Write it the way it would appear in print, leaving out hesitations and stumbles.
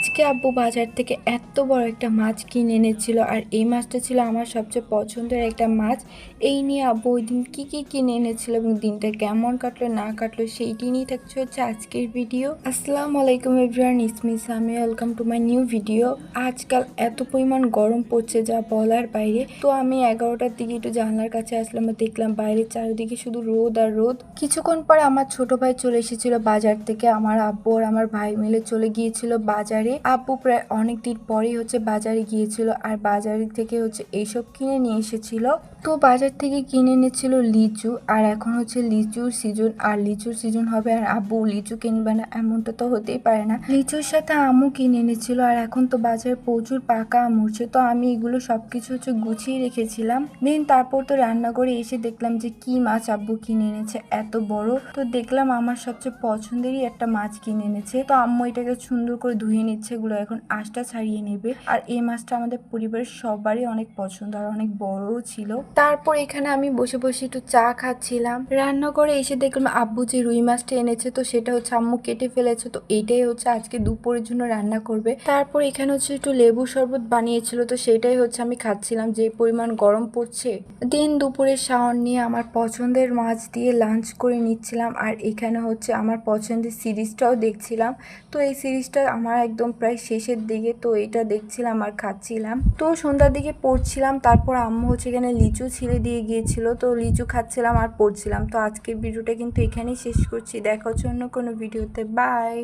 আজকে আব্বু বাজার থেকে এত বড় একটা মাছ কিনে এনেছিল, আর এই মাছটা ছিল আমার সবচেয়ে পছন্দের একটা মাছ। এই নিয়ে আব্বু ওই দিন কী কী কিনে এনেছিল এবং দিনটা কেমন কাটলো না কাটলো সেইটি নিয়ে থাকছে হচ্ছে আজকের ভিডিও। আসসালামু আলাইকুম everyone, is me Sami, welcome to my new video. আজকাল এত পরিমাণ গরম পড়ছে যা বলার বাইরে। তো আমি 11টার দিকে একটু জানলার কাছে আসলাম, দেখলাম বাইরে চারিদিকে শুধু রোদ আর রোদ। কিছুক্ষণ পর আমার ছোট ভাই চলে এসেছিল বাজার থেকে। আমার আব্বু আর আমার ভাই মিলে চলে গিয়েছিল বাজারে। আব্বু প্রায় অনেক দিন পরেই হচ্ছে বাজারে গিয়েছিল, আর বাজার থেকে হচ্ছে এইসব কিনে নিয়ে এসেছিল। তো বাজার থেকে কিনে এনেছিল লিচু, আর এখন হচ্ছে লিচুর সিজন, আর লিচুর সিজন হবে আর আব্বু লিচু কিনবে না এমনটা তো হতেই পারে না। লিচুর সাথে আমও কিনে এনেছিল, আর এখন তো বাজারে প্রচুর পাকা আম উঠছে। তো আমি এগুলো সবকিছু হচ্ছে গুছিয়ে রেখেছিলাম। দেন তারপর তো রান্নাঘরে এসে দেখলাম যে কি মাছ আব্বু কিনে এনেছে এত বড়। তো দেখলাম আমার সবচেয়ে পছন্দেরই একটা মাছ কিনে এনেছে। তো আম্মু এটাকে সুন্দর করে ধুয়ে নিচ্ছে, এগুলো এখন আঁশটা ছাড়িয়ে নেবে। আর এই মাছটা আমাদের পরিবারের সবারই অনেক পছন্দ, আর অনেক বড়ও ছিল। তারপর এখানে আমি বসে বসে একটু চা খাচ্ছিলাম। রান্নাঘরে এসে দেখলাম আব্বু যে রুই মাছটা এনেছে, তো সেটা হচ্ছে আম্মু কেটে ফেলেছে। তো এটাই হচ্ছে আজকে দুপুরের জন্য রান্না করবে। তারপর এখানে হচ্ছে একটু লেবু শরবত বানিয়েছিল, তো সেটাই হচ্ছে আমি খাচ্ছিলাম, যে পরিমাণ গরম পড়ছে। দিন দুপুরের শাওন নিয়ে আমার পছন্দের মাছ দিয়ে লাঞ্চ করে নিচ্ছিলাম, আর এখানে হচ্ছে আমার পছন্দের সিরিজটাও দেখছিলাম। তো এই সিরিজটা আমার একদম প্রায় শেষের দিকে, তো এটা দেখছিলাম আর খাচ্ছিলাম। তো সন্ধ্যার দিকে পড়ছিলাম। তারপর আম্মু হচ্ছে এখানে লিচু ছিলে দিয়ে গিয়েছিল, তো লিচু খাচ্ছিলাম আর পড়ছিলাম। তো আজকের ভিডিওটা কিন্তু এখানেই শেষ করছি, দেখা হচ্ছে অন্য কোনো ভিডিওতে। বাই।